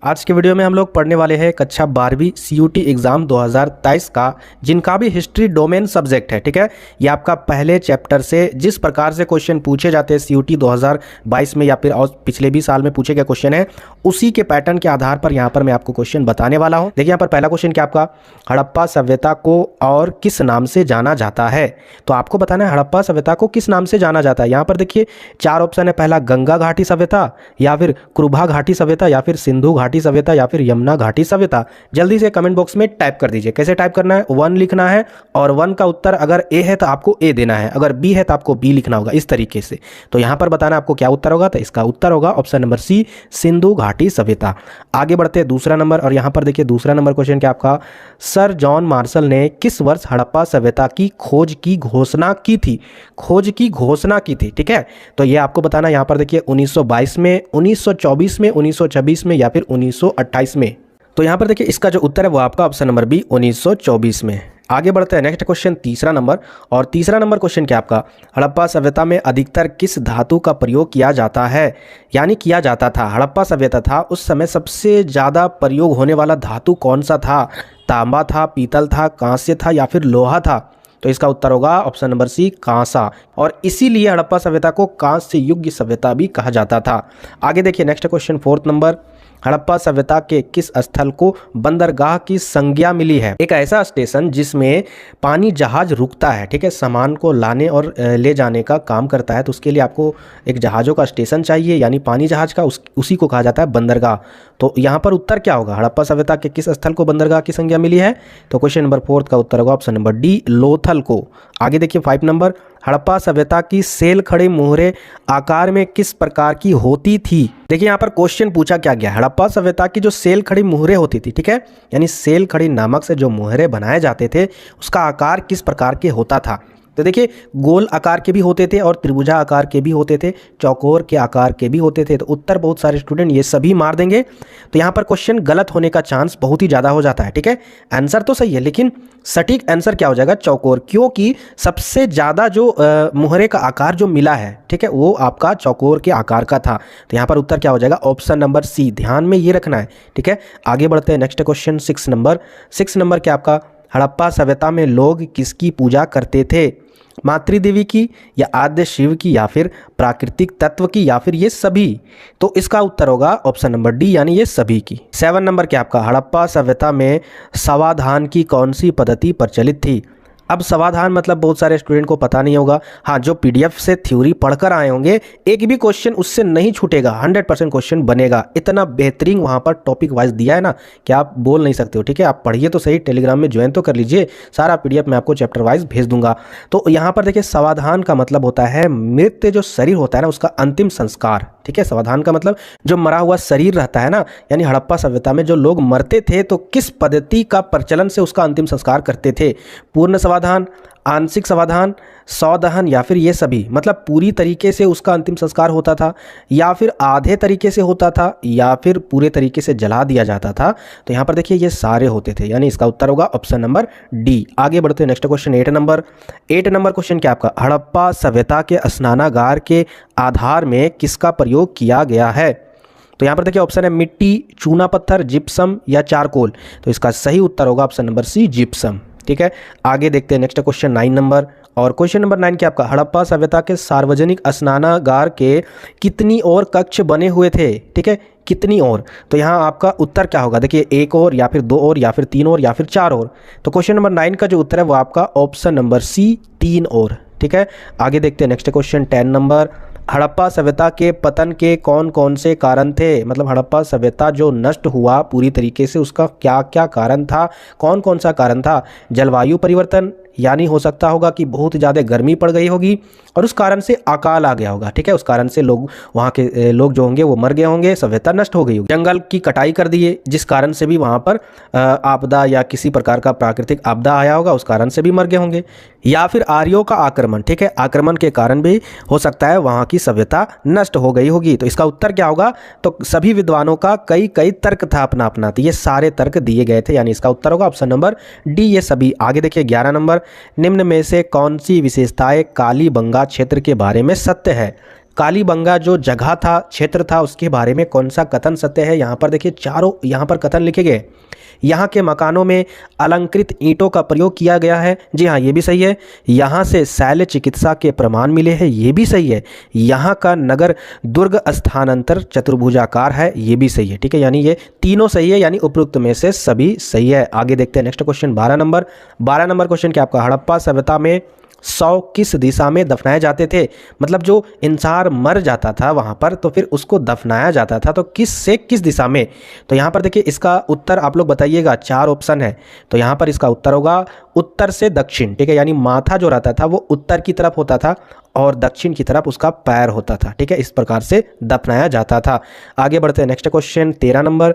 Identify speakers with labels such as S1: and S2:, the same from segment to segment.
S1: आज के वीडियो में हम लोग पढ़ने वाले हैं कक्षा 12वीं CUT एग्ज़ाम 2023 का, जिनका भी हिस्ट्री डोमेन सब्जेक्ट है। ठीक है, ये आपका पहले चैप्टर से जिस प्रकार से क्वेश्चन पूछे जाते हैं CUT 2022 में या फिर और पिछले भी साल में पूछे गए क्वेश्चन है, उसी के पैटर्न के आधार पर यहाँ पर मैं आपको क्वेश्चन बताने वाला हूँ। देखिए यहाँ पर पहला क्वेश्चन क्या आपका, हड़प्पा सभ्यता को और किस नाम से जाना जाता है। तो आपको बताना है हड़प्पा सभ्यता को किस नाम से जाना जाता है। यहाँ पर देखिए 4 ऑप्शन है, पहला गंगा घाटी सभ्यता, या फिर कृभा घाटी सभ्यता, या फिर सिंधु घाटी सभ्यता, या फिर यमुना घाटी सभ्यता। जल्दी से कमेंट बॉक्स में टाइप कर दीजिए। कैसे टाइप करना है, 1 लिखना है और 1 का उत्तर अगर ए है तो आपको ए देना है, अगर बी है तो आपको बी लिखना होगा, इस तरीके से। तो यहाँ पर बताना आपको क्या उत्तर होगा, तो इसका उत्तर होगा ऑप्शन नंबर सी, सिंधु घाटी सभ्यता। आगे बढ़ते हैं दूसरा नंबर, और यहाँ पर देखिए दूसरा नंबर क्वेश्चन क्या आपका, सर जॉन मार्शल ने किस वर्ष हड़प्पा सभ्यता की खोज की घोषणा की थी। खोज की घोषणा की थी, ठीक है। तो ये आपको बताना, यहाँ पर देखिए 1922 में, 1924 में, 1926 में, या फिर 1928 में। तो यहाँ पर देखिए इसका जो उत्तर है वो आपका ऑप्शन नंबर बी 1924 में। आगे बढ़ते हैं नेक्स्ट क्वेश्चन तीसरा नंबर, और तीसरा नंबर क्वेश्चन क्या आपका, हड़प्पा सभ्यता में अधिकतर किस धातु का प्रयोग किया जाता है, यानी किया जाता था। हड़प्पा सभ्यता था उस समय सबसे ज़्यादा प्रयोग होने वाला धातु कौन सा था, तांबा था, पीतल था, कांस्य था, या फिर लोहा था। तो इसका उत्तर होगा ऑप्शन नंबर सी, कांसा, और इसीलिए हड़प्पा सभ्यता को कांस्य युग सभ्यता भी कहा जाता था। आगे देखिए next question fourth number, Harappa सभ्यता के किस स्थल को बंदरगाह की संज्ञा मिली है। एक ऐसा स्टेशन जिसमें पानी जहाज रुकता है, ठीक है, सामान को लाने और ले जाने का काम करता है, तो उसके लिए आपको एक जहाज़ों का स्टेशन चाहिए, यानी पानी जहाज का, उसी को कहा जाता है बंदरगाह। तो यहाँ पर उत्तर क्या होगा, हड़प्पा सभ्यता के किस स्थल को बंदरगाह की संज्ञा मिली है। तो क्वेश्चन नंबर 4 का उत्तर होगा ऑप्शन नंबर डी, लोथल को। आगे देखिए 5 नंबर, हड़प्पा सभ्यता की सेल खड़ी मोहरें आकार में किस प्रकार की होती थी। देखिए यहाँ पर क्वेश्चन पूछा क्या गया, हड़प्पा सभ्यता की जो सेल खड़ी मोहरें होती थी, ठीक है, यानी सेल खड़ी नामक से जो मोहरे बनाए जाते थे उसका आकार किस प्रकार के होता था। तो देखिए गोल आकार के भी होते थे और त्रिभुजा आकार के भी होते थे, चौकोर के आकार के भी होते थे। तो उत्तर बहुत सारे स्टूडेंट ये सभी मार देंगे, तो यहाँ पर क्वेश्चन गलत होने का चांस बहुत ही ज़्यादा हो जाता है, ठीक है। आंसर तो सही है लेकिन सटीक आंसर क्या हो जाएगा, चौकोर, क्योंकि सबसे ज़्यादा जो मोहरे का आकार जो मिला है, ठीक है, वो आपका चौकोर के आकार का था। तो यहाँ पर उत्तर क्या हो जाएगा, ऑप्शन नंबर सी, ध्यान में ये रखना है, ठीक है। आगे बढ़ते हैं नेक्स्ट क्वेश्चन 6 नंबर। 6 नंबर क्या आपका, हड़प्पा सभ्यता में लोग किसकी पूजा करते थे, मातृदेवी की, या आद्य शिव की, या फिर प्राकृतिक तत्व की, या फिर ये सभी। तो इसका उत्तर होगा ऑप्शन नंबर डी, यानी ये सभी की। 7 नंबर क्या आपका, हड़प्पा सभ्यता में समाधान की कौन सी पद्धति प्रचलित थी। अब समाधान मतलब बहुत सारे स्टूडेंट को पता नहीं होगा, हाँ जो PDF से थ्योरी पढ़कर आए होंगे एक भी क्वेश्चन उससे नहीं छूटेगा, 100% क्वेश्चन बनेगा। इतना बेहतरीन वहाँ पर टॉपिक वाइज दिया है ना कि आप बोल नहीं सकते हो, ठीक है। आप पढ़िए तो सही, टेलीग्राम में ज्वाइन तो कर लीजिए, सारा PDF मैं आपको चैप्टर वाइज भेज दूंगा। तो यहाँ पर देखिए समाधान का मतलब होता है मृत जो शरीर होता है ना उसका अंतिम संस्कार, ठीक है। समाधान का मतलब जो मरा हुआ शरीर रहता है ना, यानी हड़प्पा सभ्यता में जो लोग मरते थे तो किस पद्धति का प्रचलन से उसका अंतिम संस्कार करते थे। पूर्ण समाधान, आंशिक समाधान, सौदहन, या फिर ये सभी। मतलब पूरी तरीके से उसका अंतिम संस्कार होता था, या फिर आधे तरीके से होता था, या फिर पूरे तरीके से जला दिया जाता था। तो यहाँ पर देखिए ये सारे होते थे, यानी इसका उत्तर होगा ऑप्शन नंबर डी। आगे बढ़ते हैं next question 8 number. 8 number question क्या आपका, हड़प्पा सभ्यता के स्नानागार के आधार में किसका प्रयोग किया गया है। तो यहाँ पर देखिए ऑप्शन है मिट्टी, चूना पत्थर, जिप्सम, या चारकोल। तो इसका सही उत्तर होगा ऑप्शन नंबर सी, जिप्सम, ठीक है। आगे देखते हैं नेक्स्ट क्वेश्चन 9 नंबर, और क्वेश्चन नंबर 9 क्या आपका, हड़प्पा सभ्यता के सार्वजनिक स्नानागार के कितनी और कक्ष बने हुए थे, ठीक है, कितनी और। तो यहाँ आपका उत्तर क्या होगा, देखिए 1 और, या फिर 2 और, या फिर 3 और, या फिर 4 और। तो क्वेश्चन नंबर 9 का जो उत्तर है वो आपका ऑप्शन नंबर सी, 3 और, ठीक है। आगे देखते हैं नेक्स्ट क्वेश्चन 10 नंबर, हड़प्पा सभ्यता के पतन के कौन कौन से कारण थे। मतलब हड़प्पा सभ्यता जो नष्ट हुआ पूरी तरीके से उसका क्या क्या कारण था, कौन कौन सा कारण था। जलवायु परिवर्तन, यानी हो सकता होगा कि बहुत ज़्यादा गर्मी पड़ गई होगी और उस कारण से अकाल आ गया होगा, ठीक है, उस कारण से लोग वहाँ के लोग जो होंगे वो मर गए होंगे, सभ्यता नष्ट हो गई होगी। जंगल की कटाई कर दिए जिस कारण से भी वहाँ पर आपदा या किसी प्रकार का प्राकृतिक आपदा आया होगा, उस कारण से भी मर गए होंगे। या फिर आर्यों का आक्रमण, ठीक है, आक्रमण के कारण भी हो सकता है वहाँ की सभ्यता नष्ट हो गई होगी। तो इसका उत्तर क्या होगा, तो सभी विद्वानों का कई कई तर्क था अपना अपना, तो ये सारे तर्क दिए गए थे, यानी इसका उत्तर होगा ऑप्शन नंबर डी, ये सभी। आगे देखिए 11 नंबर, निम्न में से कौन सी विशेषताएं कालीबंगा क्षेत्र के बारे में सत्य है। कालीबंगा जो जगह था, क्षेत्र था, उसके बारे में कौन सा कथन सत्य है? यहाँ पर देखिए चारों यहाँ पर कथन लिखे गए। यहाँ के मकानों में अलंकृत ईंटों का प्रयोग किया गया है, जी हाँ ये भी सही है। यहाँ से शैल्य चिकित्सा के प्रमाण मिले हैं, ये भी सही है। यहाँ का नगर दुर्ग स्थानांतर चतुर्भुजाकार है, ये भी सही है। ठीक है, यानी ये तीनों सही है, यानी उपरोक्त में से सभी सही है। आगे देखते हैं next question 12 number. 12 number question क्या आपका? हड़प्पा सभ्यता में शव किस दिशा में दफनाए जाते थे? मतलब जो इंसान मर जाता था वहाँ पर तो फिर उसको दफनाया जाता था, तो किस से किस दिशा में? तो यहाँ पर देखिए इसका उत्तर आप लोग बताइएगा, 4 ऑप्शन है। तो यहाँ पर इसका उत्तर होगा उत्तर से दक्षिण। ठीक है, यानी माथा जो रहता था वो उत्तर की तरफ होता था और दक्षिण की तरफ उसका पैर होता था। ठीक है, इस प्रकार से दफनाया जाता था। आगे बढ़ते हैं नेक्स्ट क्वेश्चन 13 नंबर।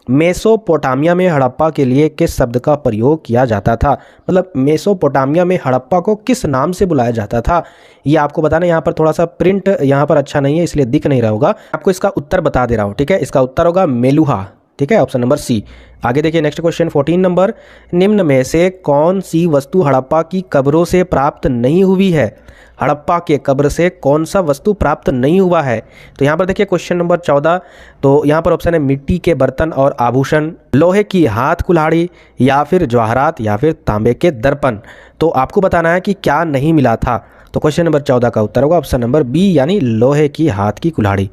S1: मेसोपोटामिया में हड़प्पा के लिए किस शब्द का प्रयोग किया जाता था? मतलब मेसोपोटामिया में हड़प्पा को किस नाम से बुलाया जाता था, ये आपको बताना। यहाँ पर थोड़ा सा प्रिंट यहाँ पर अच्छा नहीं है इसलिए दिख नहीं रहा होगा, आपको इसका उत्तर बता दे रहा हूँ। ठीक है, इसका उत्तर होगा मेलुहा। ठीक है, ऑप्शन नंबर सी। आगे देखिए नेक्स्ट क्वेश्चन 14 नंबर। निम्न में से कौन सी वस्तु हड़प्पा की कब्रों से प्राप्त नहीं हुई है? हड़प्पा के कब्र से कौन सा वस्तु प्राप्त नहीं हुआ है? तो यहाँ पर देखिए क्वेश्चन नंबर 14। तो यहाँ पर ऑप्शन है मिट्टी के बर्तन और आभूषण, लोहे की हाथ कुल्हाड़ी, या फिर जवाहरात, या फिर तांबे के दर्पण। तो आपको बताना है कि क्या नहीं मिला था। तो क्वेश्चन नंबर 14 का उत्तर होगा ऑप्शन नंबर बी, यानी लोहे की हाथ की कुल्हाड़ी।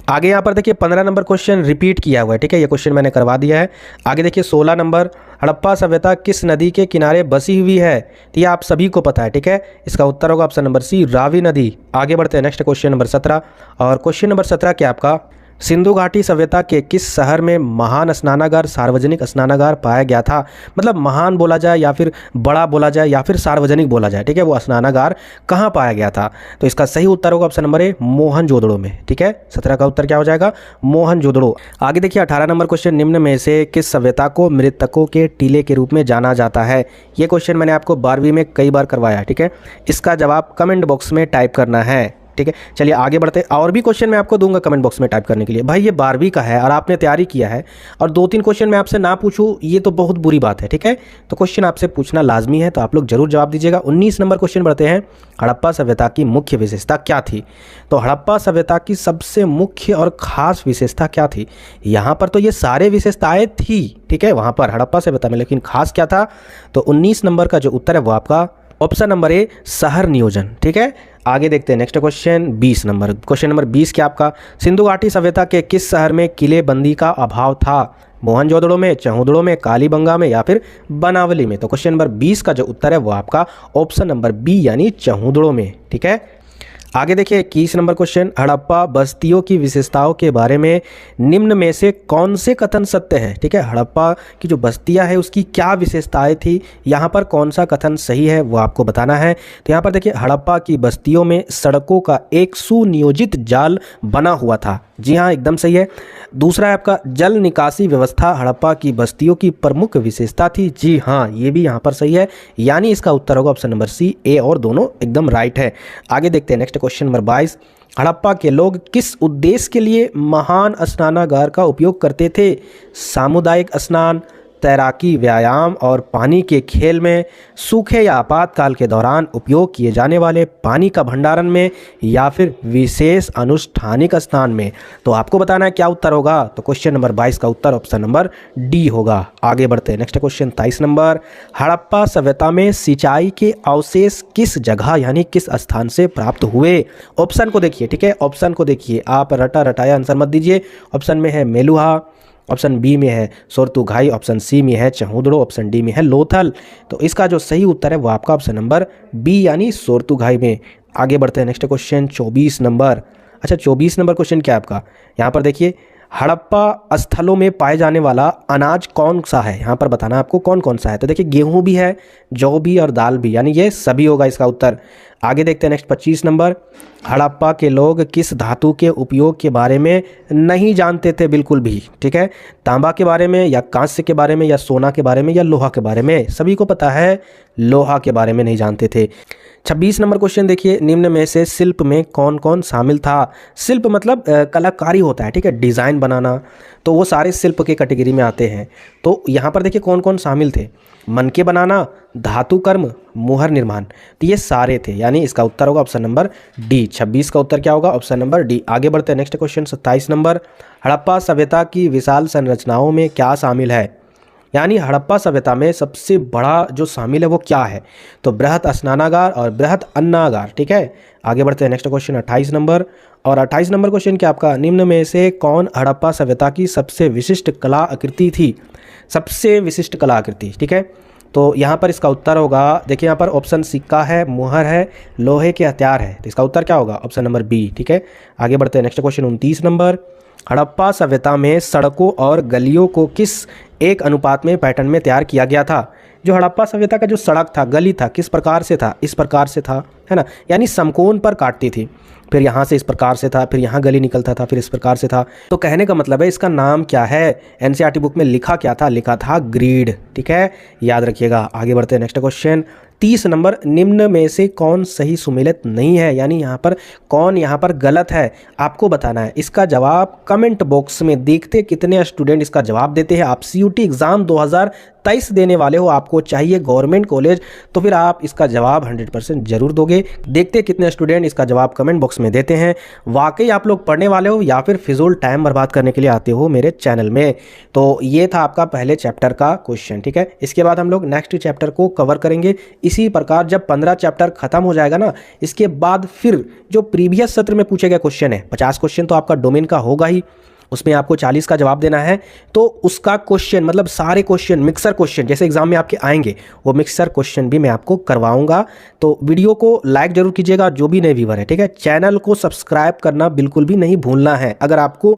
S1: आगे यहाँ पर देखिए 15 नंबर क्वेश्चन रिपीट किया हुआ है। ठीक है, ये क्वेश्चन मैंने करवा दिया है। आगे देखिए 16 नंबर। हड़प्पा सभ्यता किस नदी के किनारे बसी हुई है? तो ये आप सभी को पता है। ठीक है, इसका उत्तर होगा ऑप्शन नंबर सी, रावी नदी। आगे बढ़ते हैं नेक्स्ट क्वेश्चन नंबर 17। और क्वेश्चन नंबर 17 क्या आपका? सिंधु घाटी सभ्यता के किस शहर में महान स्नानागार, सार्वजनिक स्नानागार पाया गया था? मतलब महान बोला जाए या फिर बड़ा बोला जाए या फिर सार्वजनिक बोला जाए, ठीक है, वो स्नानागार कहाँ पाया गया था? तो इसका सही उत्तर होगा ऑप्शन नंबर ए, मोहनजोदड़ो में। ठीक है, 17 का उत्तर क्या हो जाएगा? मोहनजोदड़ो। आगे देखिए 18 नंबर क्वेश्चन। निम्न में से किस सभ्यता को मृतकों के टीले के रूप में जाना जाता है? ये क्वेश्चन मैंने आपको 12वीं में कई बार करवाया। ठीक है, इसका जवाब कमेंट बॉक्स में टाइप करना है। ठीक है, चलिए आगे बढ़ते हैं। और भी क्वेश्चन मैं आपको दूंगा कमेंट बॉक्स में टाइप करने के लिए। भाई ये 12वीं का है और आपने तैयारी किया है और 2-3 क्वेश्चन मैं आपसे ना पूछूं ये तो बहुत बुरी बात है। ठीक है, तो क्वेश्चन आपसे पूछना लाजमी है, तो आप लोग जरूर जवाब दीजिएगा। 19 नंबर क्वेश्चन बढ़ते हैं। हड़प्पा सभ्यता की मुख्य विशेषता क्या थी? तो हड़प्पा सभ्यता की सबसे मुख्य और खास विशेषता क्या थी? यहाँ पर तो ये सारे विशेषताएं थी, ठीक है, वहाँ पर हड़प्पा सभ्यता में, लेकिन खास क्या था? तो 19 नंबर का जो उत्तर है वो आपका ऑप्शन नंबर ए, शहर नियोजन। ठीक है, आगे देखते हैं next question 20 number. Question number 20 क्या आपका? सिंधु घाटी सभ्यता के किस शहर में किलेबंदी का अभाव था? मोहनजोदड़ो में, चहुदड़ो में, कालीबंगा में, या फिर बनावली में? तो क्वेश्चन नंबर 20 का जो उत्तर है वो आपका ऑप्शन नंबर बी, यानी चहुदड़ो में। ठीक है, आगे देखिए 21 नंबर क्वेश्चन। हड़प्पा बस्तियों की विशेषताओं के बारे में निम्न में से कौन से कथन सत्य है? ठीक है, हड़प्पा की जो बस्तियां है उसकी क्या विशेषताएं थी, यहाँ पर कौन सा कथन सही है वो आपको बताना है। तो यहाँ पर देखिए हड़प्पा की बस्तियों में सड़कों का एक सुनियोजित जाल बना हुआ था। जी हाँ, एकदम सही है। दूसरा है आपका जल निकासी व्यवस्था हड़प्पा की बस्तियों की प्रमुख विशेषता थी। जी हाँ, ये भी यहाँ पर सही है, यानी इसका उत्तर होगा ऑप्शन नंबर सी, ए और दोनों एकदम राइट है। आगे देखते हैं नेक्स्ट क्वेश्चन नंबर 22। हड़प्पा के लोग किस उद्देश्य के लिए महान स्नानागार का उपयोग करते थे? सामुदायिक स्नान, तैराकी, व्यायाम और पानी के खेल में, सूखे या आपातकाल के दौरान उपयोग किए जाने वाले पानी का भंडारण में, या फिर विशेष अनुष्ठानिक स्नान में? तो आपको बताना है क्या उत्तर होगा। तो क्वेश्चन नंबर 22 का उत्तर ऑप्शन नंबर डी होगा। आगे बढ़ते हैं नेक्स्ट क्वेश्चन 23 नंबर। हड़प्पा सभ्यता में सिंचाई के अवशेष किस जगह यानी किस स्थान से प्राप्त हुए? ऑप्शन को देखिए, ठीक है, ऑप्शन को देखिए, आप रटा रटाया आंसर मत दीजिए। ऑप्शन में है मेलुहा, ऑप्शन बी में है सोरतुघाई, ऑप्शन सी में है चहुदड़ो, ऑप्शन डी में है लोथल। तो इसका जो सही उत्तर है वो आपका ऑप्शन नंबर बी, यानी सोरतुघाई में। आगे बढ़ते हैं नेक्स्ट क्वेश्चन 24 नंबर। अच्छा, 24 नंबर क्वेश्चन क्या है आपका? यहाँ पर देखिए हड़प्पा स्थलों में पाए जाने वाला अनाज कौन सा है? यहाँ पर बताना आपको कौन कौन सा है। तो देखिए गेहूं भी है, जौ भी और दाल भी, यानी ये सभी होगा इसका उत्तर। आगे देखते हैं नेक्स्ट 25 नंबर। हड़प्पा के लोग किस धातु के उपयोग के बारे में नहीं जानते थे बिल्कुल भी? ठीक है, तांबा के बारे में, या कांस्य के बारे में, या सोना के बारे में, या लोहा के बारे में? सभी को पता है लोहा के बारे में नहीं जानते थे। 26 नंबर क्वेश्चन देखिए। निम्न में से शिल्प में कौन कौन शामिल था? शिल्प मतलब कलाकारी होता है, ठीक है, डिज़ाइन डिज़ाइन बनाना, तो वो सारे शिल्प के कैटेगरी में आते हैं। तो यहाँ पर देखिए कौन कौन शामिल थे, मनके बनाना, धातु कर्म, मुहर निर्माण, तो ये सारे थे। यानी इसका उत्तर होगा ऑप्शन नंबर डी। 26 का उत्तर क्या होगा, ऑप्शन नंबर डी। आगे बढ़ते हैं नेक्स्ट क्वेश्चन 27 नंबर, हड़प्पा सभ्यता की विशाल संरचनाओं में क्या शामिल है। यानी हड़प्पा सभ्यता में सबसे बड़ा जो शामिल है वो क्या है, तो बृहत स्नानागार और बृहत अन्नागार। ठीक है, आगे बढ़ते हैं नेक्स्ट क्वेश्चन 28 नंबर। और 28 नंबर क्वेश्चन क्या आपका, निम्न में से कौन हड़प्पा सभ्यता की सबसे विशिष्ट कला आकृति थी, सबसे विशिष्ट कला आकृति। ठीक है, तो यहाँ पर इसका उत्तर होगा, देखिए यहाँ पर ऑप्शन सिक्का है, मुहर है, लोहे के हथियार है, तो इसका उत्तर क्या होगा, ऑप्शन नंबर बी। ठीक है, आगे बढ़ते हैं नेक्स्ट क्वेश्चन 29 नंबर, हड़प्पा सभ्यता में सड़कों और गलियों को किस एक अनुपात में पैटर्न में तैयार किया गया था। जो हड़प्पा सभ्यता का जो सड़क था, गली था, किस प्रकार से था, इस प्रकार से था, है ना, यानी समकोण पर काटती थी, फिर यहाँ से इस प्रकार से था, फिर यहाँ गली निकलता था, फिर इस प्रकार से था। तो कहने का मतलब है इसका नाम क्या है, एनसीईआरटी बुक में लिखा क्या था, लिखा था ग्रिड। ठीक है, याद रखिएगा। आगे बढ़ते हैं नेक्स्ट क्वेश्चन 30 नंबर, निम्न में से कौन सही सुमेलित नहीं है, यानी यहाँ पर कौन यहाँ पर गलत है, आपको बताना है। इसका जवाब कमेंट बॉक्स में, देखते कितने स्टूडेंट इसका जवाब देते हैं। आप सीयूटी एग्ज़ाम 2023 देने वाले हो, आपको चाहिए गवर्नमेंट कॉलेज, तो फिर आप इसका जवाब 100% जरूर दोगे। देखते कितने स्टूडेंट इसका जवाब कमेंट बॉक्स में देते हैं। वाकई आप लोग पढ़ने वाले हो या फिर फिजूल टाइम बर्बाद करने के लिए आते हो मेरे चैनल में। तो ये था आपका पहले चैप्टर का क्वेश्चन। ठीक है, इसके बाद हम लोग नेक्स्ट चैप्टर को कवर करेंगे। इसी प्रकार जब 15 चैप्टर खत्म हो जाएगा ना, इसके बाद फिर जो प्रीवियस सत्र में पूछे गए क्वेश्चन है, 50 क्वेश्चन तो आपका डोमेन का होगा ही, उसमें आपको 40 का जवाब देना है। तो उसका क्वेश्चन मतलब सारे क्वेश्चन, मिक्सर क्वेश्चन जैसे एग्जाम में आपके आएंगे, वो मिक्सर क्वेश्चन भी मैं आपको करवाऊंगा। तो वीडियो को लाइक जरूर कीजिएगा जो भी नए व्यूअर है। ठीक है, चैनल को सब्सक्राइब करना बिल्कुल भी नहीं भूलना है। अगर आपको